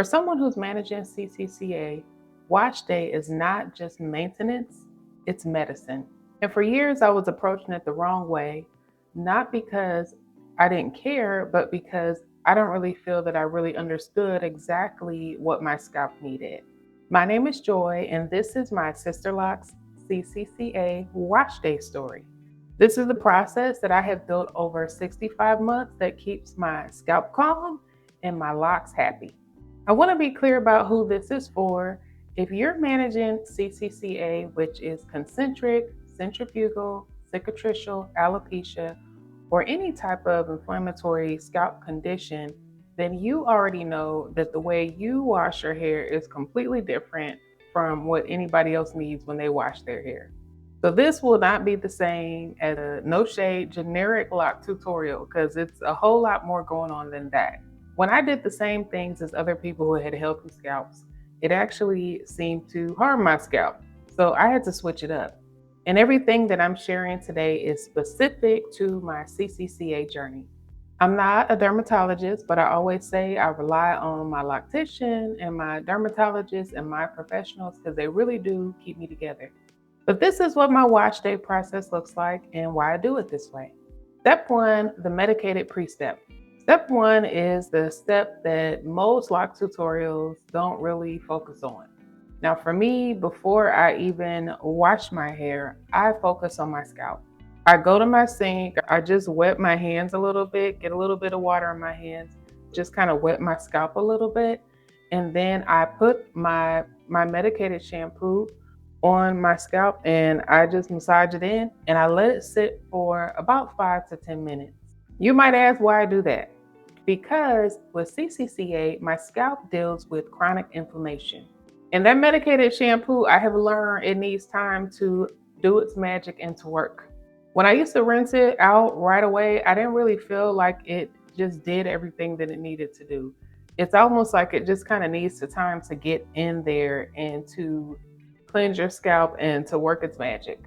For someone who's managing CCCA, wash day is not just maintenance, it's medicine. And for years, I was approaching it the wrong way, not because I didn't care, but because I don't really feel that I really understood exactly what my scalp needed. My name is Joy, and this is my Sisterlocks CCCA wash day story. This is the process that I have built over 65 months that keeps my scalp calm and my locks happy. I want to be clear about who this is for. If you're managing CCCA, which is concentric, centrifugal, cicatricial alopecia, or any type of inflammatory scalp condition, then you already know that the way you wash your hair is completely different from what anybody else needs when they wash their hair. So this will not be the same as a no shade generic lock tutorial because it's a whole lot more going on than that. When I did the same things as other people who had healthy scalps, it actually seemed to harm my scalp. So I had to switch it up. And everything that I'm sharing today is specific to my CCCA journey. I'm not a dermatologist, but I always say I rely on my loctician and my dermatologist and my professionals because they really do keep me together. But this is what my wash day process looks like and why I do it this way. Step one, the medicated pre-step. Step one is the step that most lock tutorials don't really focus on. Now for me, before I even wash my hair, I focus on my scalp. I go to my sink, I just wet my hands a little bit, get a little bit of water in my hands, just kind of wet my scalp a little bit. And then I put my medicated shampoo on my scalp and I just massage it in and I let it sit for about 5 to 10 minutes. You might ask why I do that. Because with CCCA, my scalp deals with chronic inflammation. And that medicated shampoo, I have learned it needs time to do its magic and to work. When I used to rinse it out right away, I didn't really feel like it just did everything that it needed to do. It's almost like it just kind of needs the time to get in there and to cleanse your scalp and to work its magic.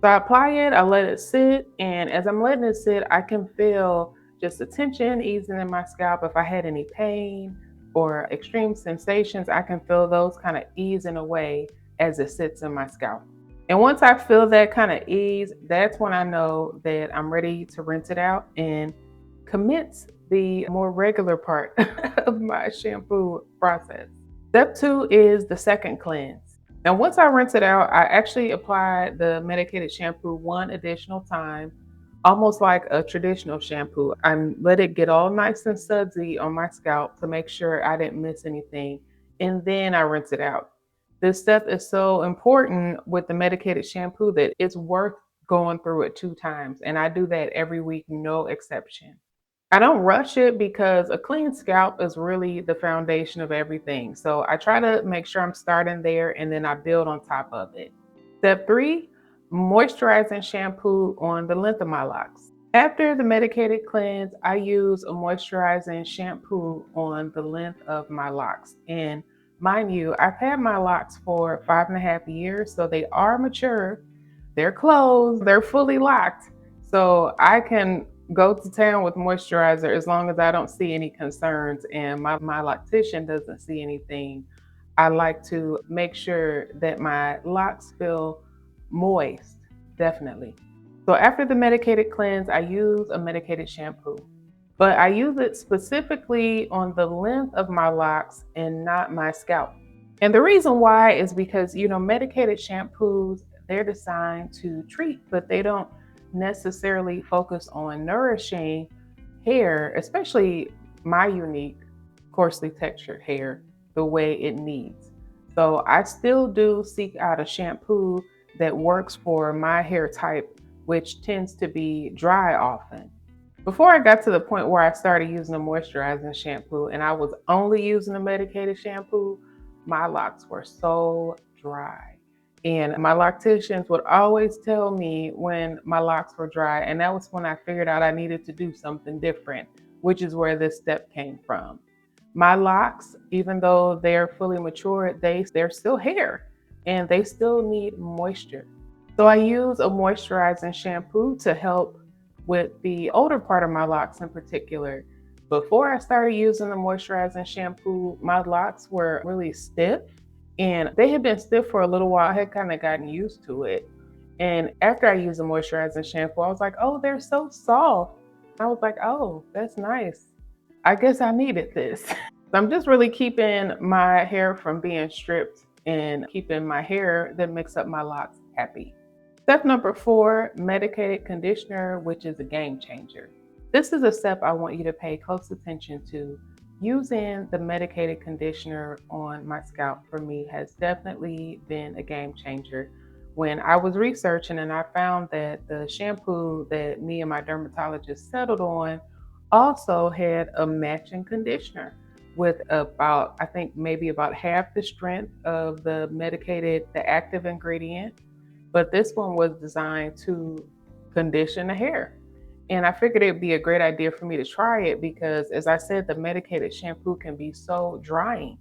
So I apply it, I let it sit, and as I'm letting it sit, I can feel just the tension easing in my scalp. If I had any pain or extreme sensations, I can feel those kind of easing away as it sits in my scalp. And once I feel that kind of ease, that's when I know that I'm ready to rinse it out and commence the more regular part of my shampoo process. Step two is the second cleanse. Now, once I rinse it out, I actually apply the medicated shampoo one additional time, almost like a traditional shampoo. I let it get all nice and sudsy on my scalp to make sure I didn't miss anything, and then I rinse it out. This step is so important with the medicated shampoo that it's worth going through it 2 times, and I do that every week, no exception. I don't rush it because a clean scalp is really the foundation of everything. So I try to make sure I'm starting there and then I build on top of it. Step three, moisturizing shampoo on the length of my locks. After the medicated cleanse, I use a moisturizing shampoo on the length of my locks. And mind you, I've had my locks for 5.5 years, so they are mature, they're closed, they're fully locked. So I can go to town with moisturizer as long as I don't see any concerns and my loctician doesn't see anything. I like to make sure that my locks feel moist, definitely. So after the medicated cleanse, I use a medicated shampoo, but I use it specifically on the length of my locks and not my scalp. And the reason why is because, medicated shampoos, they're designed to treat, but they don't necessarily focus on nourishing hair, especially my unique, coarsely textured hair, the way it needs. So I still do seek out a shampoo that works for my hair type, which tends to be dry often. Before I got to the point where I started using a moisturizing shampoo and I was only using a medicated shampoo, my locks were so dry. And my locticians would always tell me when my locks were dry, and that was when I figured out I needed to do something different, which is where this step came from. My locks, even though they're fully mature, they're still hair and they still need moisture. So I use a moisturizing shampoo to help with the older part of my locks in particular. Before I started using the moisturizing shampoo, my locks were really stiff and they had been stiff for a little while. I had kind of gotten used to it. And after I used the moisturizing shampoo, I was like, oh, they're so soft. I was like, oh, that's nice. I guess I needed this. So I'm just really keeping my hair from being stripped and keeping my hair that makes up my locks happy. Step number 4, medicated conditioner, which is a game changer. This is a step I want you to pay close attention to. Using the medicated conditioner on my scalp for me has definitely been a game changer. When I was researching and I found that the shampoo that me and my dermatologist settled on also had a matching conditioner with about, I think maybe about half the strength of the medicated, the active ingredient, but this one was designed to condition the hair. And I figured it'd be a great idea for me to try it because, as I said, the medicated shampoo can be so drying.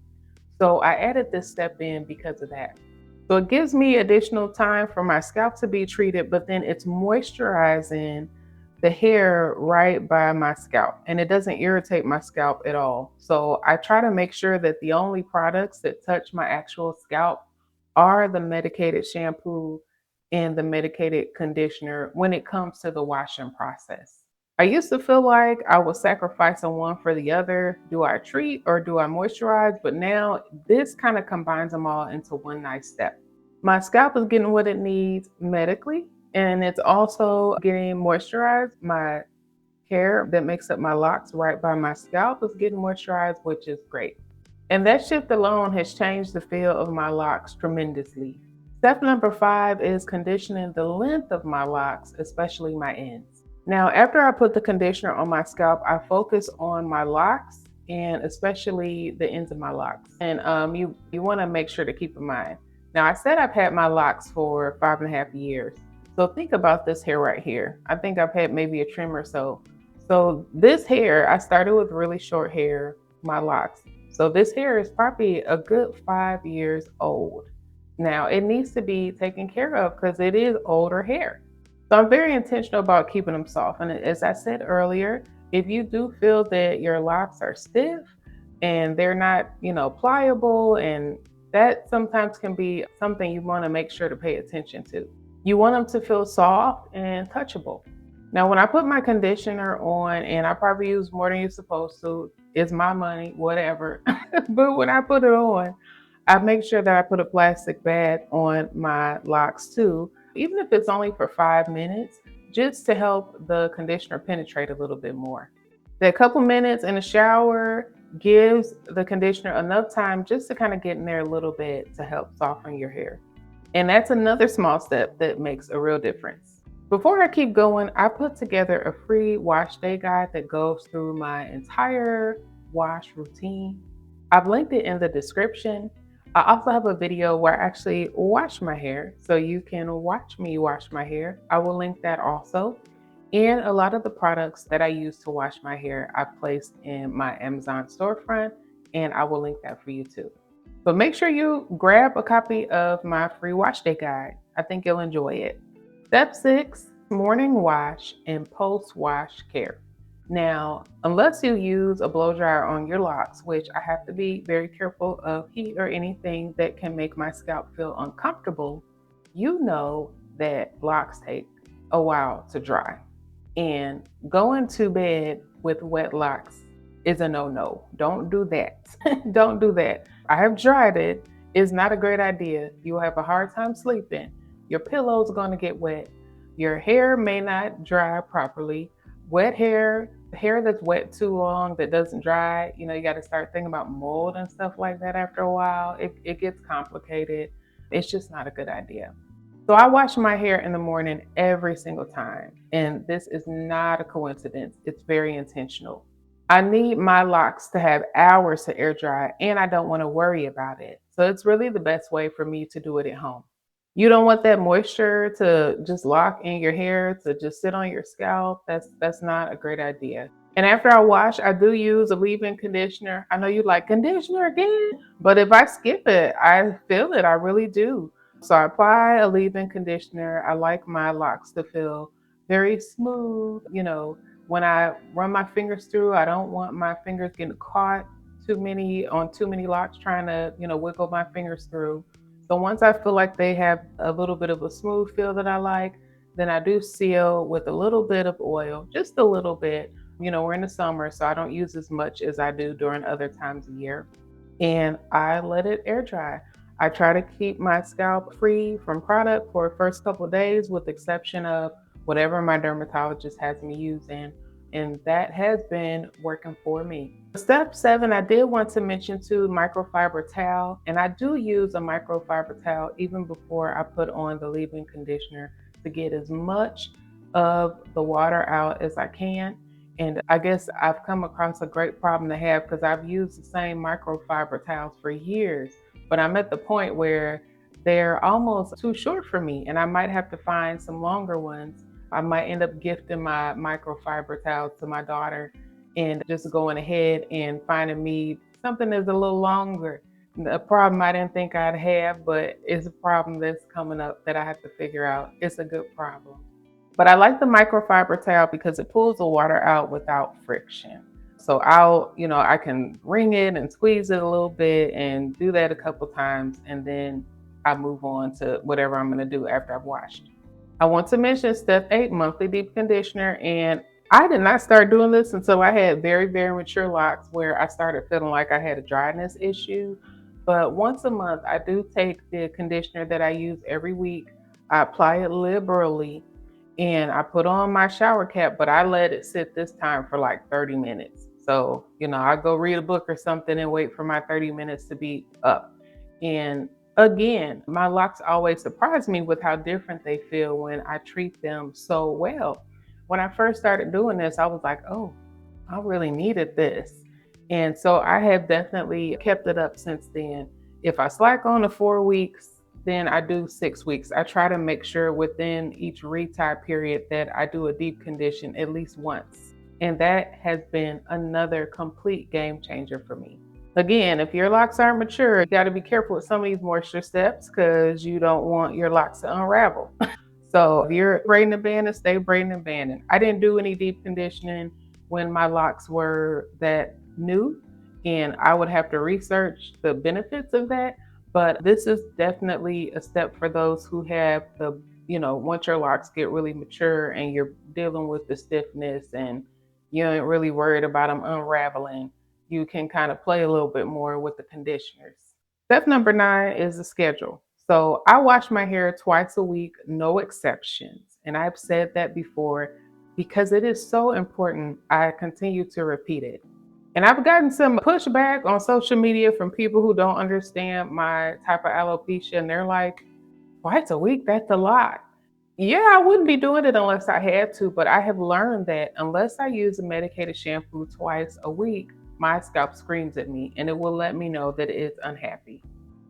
So I added this step in because of that. So it gives me additional time for my scalp to be treated, but then it's moisturizing the hair right by my scalp and it doesn't irritate my scalp at all. So I try to make sure that the only products that touch my actual scalp are the medicated shampoo and the medicated conditioner when it comes to the washing process. I used to feel like I was sacrificing one for the other. Do I treat or do I moisturize? But now this kind of combines them all into one nice step. My scalp is getting what it needs medically, and it's also getting moisturized. My hair that makes up my locks right by my scalp is getting moisturized, which is great. And that shift alone has changed the feel of my locks tremendously. Step number 5 is conditioning the length of my locks, especially my ends. Now, after I put the conditioner on my scalp, I focus on my locks and especially the ends of my locks. And you want to make sure to keep in mind. Now, I said I've had my locks for 5.5 years. So think about this hair right here. I think I've had maybe a trim or so. So this hair, I started with really short hair, my locks. So this hair is probably a good 5 years old. Now it needs to be taken care of because it is older hair. So I'm very intentional about keeping them soft. And as I said earlier, if you do feel that your locks are stiff and they're not, pliable, and that sometimes can be something you want to make sure to pay attention to. You want them to feel soft and touchable. Now, when I put my conditioner on, and I probably use more than you're supposed to, it's my money, whatever. But when I put it on, I make sure that I put a plastic bag on my locks too, even if it's only for 5 minutes, just to help the conditioner penetrate a little bit more. That couple minutes in the shower gives the conditioner enough time just to kind of get in there a little bit to help soften your hair. And that's another small step that makes a real difference. Before I keep going, I put together a free wash day guide that goes through my entire wash routine. I've linked it in the description. I also have a video where I actually wash my hair, so you can watch me wash my hair. I will link that also. And a lot of the products that I use to wash my hair, I've placed in my Amazon storefront, and I will link that for you too. But make sure you grab a copy of my free wash day guide. I think you'll enjoy it. Step 6, morning wash and post-wash care. Now, unless you use a blow dryer on your locks, which I have to be very careful of heat or anything that can make my scalp feel uncomfortable, you know that locks take a while to dry. And going to bed with wet locks is a no-no. Don't do that. Don't do that. I have tried it. It's not a great idea. You'll have a hard time sleeping. Your pillow's going to get wet. Your hair may not dry properly. Wet hair, hair that's wet too long that doesn't dry, you got to start thinking about mold and stuff like that after a while. It gets complicated. It's just not a good idea. So I wash my hair in the morning every single time. And this is not a coincidence. It's very intentional. I need my locks to have hours to air dry, and I don't want to worry about it. So it's really the best way for me to do it at home. You don't want that moisture to just lock in your hair, to just sit on your scalp. That's not a great idea. And after I wash, I do use a leave-in conditioner. I know you like conditioner again, but if I skip it, I feel it. I really do. So I apply a leave-in conditioner. I like my locks to feel very smooth, When I run my fingers through, I don't want my fingers getting caught too many locks trying to, wiggle my fingers through. So once I feel like they have a little bit of a smooth feel that I like, then I do seal with a little bit of oil, just a little bit. We're in the summer, so I don't use as much as I do during other times of year. And I let it air dry. I try to keep my scalp free from product for the first couple of days, with the exception of whatever my dermatologist has me using. And that has been working for me. Step 7, I did want to mention too, microfiber towel. And I do use a microfiber towel even before I put on the leave-in conditioner to get as much of the water out as I can. And I guess I've come across a great problem to have because I've used the same microfiber towels for years, but I'm at the point where they're almost too short for me and I might have to find some longer ones. I might end up gifting my microfiber towels to my daughter and just going ahead and finding me something that's a little longer. A problem I didn't think I'd have, but it's a problem that's coming up that I have to figure out. It's a good problem. But I like the microfiber towel because it pulls the water out without friction. So I can wring it and squeeze it a little bit and do that a couple times. And then I move on to whatever I'm going to do after I've washed. I want to mention step 8, monthly deep conditioner. And I did not start doing this until I had very, very mature locks where I started feeling like I had a dryness issue. But once a month, I do take the conditioner that I use every week. I apply it liberally and I put on my shower cap, but I let it sit this time for like 30 minutes. So, I go read a book or something and wait for my 30 minutes to be up. And again, my locks always surprise me with how different they feel when I treat them so well. When I first started doing this, I was like, oh, I really needed this. And so I have definitely kept it up since then. If I slack on the 4 weeks, then I do 6 weeks. I try to make sure within each retie period that I do a deep condition at least once. And that has been another complete game changer for me. Again, if your locks aren't mature, you got to be careful with some of these moisture steps because you don't want your locks to unravel. So if you're braiding and banding, stay braiding and banding. I didn't do any deep conditioning when my locks were that new, and I would have to research the benefits of that. But this is definitely a step for those who have once your locks get really mature and you're dealing with the stiffness and you ain't really worried about them unraveling, you can kind of play a little bit more with the conditioners. Step number 9 is the schedule. So I wash my hair twice a week, no exceptions. And I've said that before because it is so important. I continue to repeat it. And I've gotten some pushback on social media from people who don't understand my type of alopecia. And they're like, twice a week, that's a lot. Yeah, I wouldn't be doing it unless I had to, but I have learned that unless I use a medicated shampoo twice a week, my scalp screams at me and it will let me know that it is unhappy.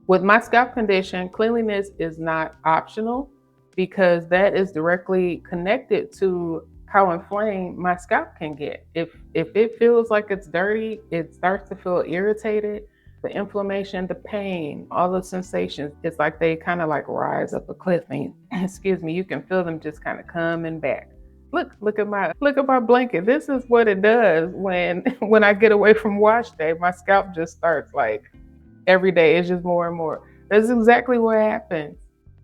With my scalp condition, cleanliness is not optional because that is directly connected to how inflamed my scalp can get. If it feels like it's dirty, it starts to feel irritated. The inflammation, the pain, all the sensations, it's like they kind of like rise up a cliff and excuse me, you can feel them just kind of coming back. Look at my blanket. This is what it does when when I get away from wash day. My scalp just starts like every day. It's just more and more. That's exactly what happens.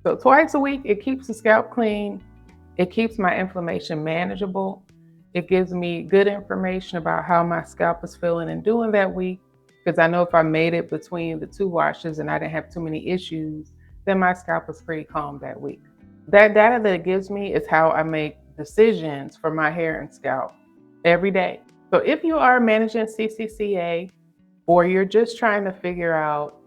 So twice a week, it keeps the scalp clean. It keeps my inflammation manageable. It gives me good information about how my scalp is feeling and doing that week. Because I know if I made it between the 2 washes and I didn't have too many issues, then my scalp was pretty calm that week. That data that it gives me is how I make decisions for my hair and scalp every day. So if you are managing CCCA, or you're just trying to figure out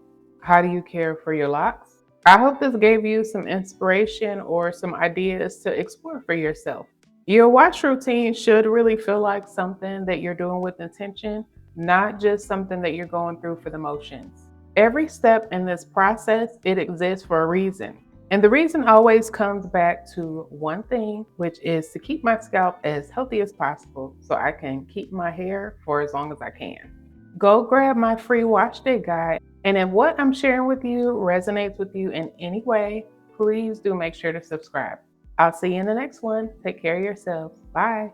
how do you care for your locks, I hope this gave you some inspiration or some ideas to explore for yourself. Your wash routine should really feel like something that you're doing with intention, not just something that you're going through for the motions. Every step in this process, it exists for a reason. And the reason always comes back to one thing, which is to keep my scalp as healthy as possible so I can keep my hair for as long as I can. Go grab my free wash day guide. And if what I'm sharing with you resonates with you in any way, please do make sure to subscribe. I'll see you in the next one. Take care of yourselves. Bye.